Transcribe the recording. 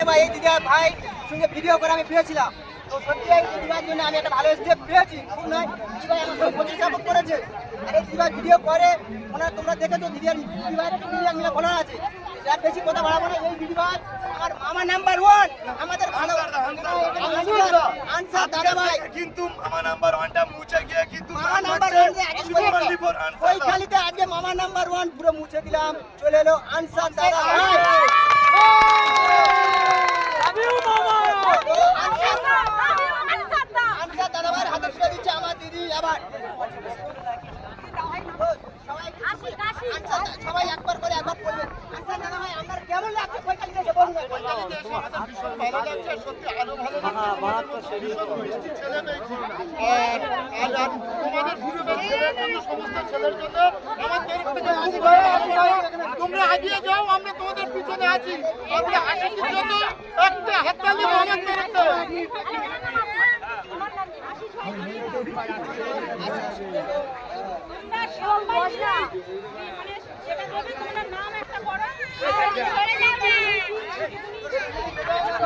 এই দিদির ভাই সঙ্গে ভিডিও করে আমি পেয়েছিলাম, তো সত্যি এই দিদির জন্য আমি একটা ভালো স্টেপ পেয়েছি। খুব নয়, দিদিভাই আমাকে প্রচুর সাপোর্ট করেছে। আর এই দিদিভাই ভিডিও করে ওনার, তোমরা দেখেছো দিদিভাই মিলে বলা আছে। যার বেশি কথা বাড়াবো না, এই দিদিভাই আমার মামা নাম্বার 1, আমাদের ভালো আনসার দাদা ভাই। কিন্তু মামা নাম্বার 1টা মুছে গিয়ে কিন্তু মামা নাম্বার 1 ওই খালিতে আজকে মামা নাম্বার 1 পুরো মুছে দিলাম, চলে এলো আনসার দাদা ভাই। আনসার দাদা ভাইয়ের হাতে তুলে দিচ্ছে আমার দিদি। আবার সবাই একবার করে একবার বলবেন আনসার দাদা ভাই আপনার কেমন লাগছে? কৈকালিতে এসে বলুন। তোমরা এগিয়ে যাও, আমরা তোমাদের পিছনে আছি। আমরা আশিসের জন্য একটা হাততালি আমার তরফ থেকে।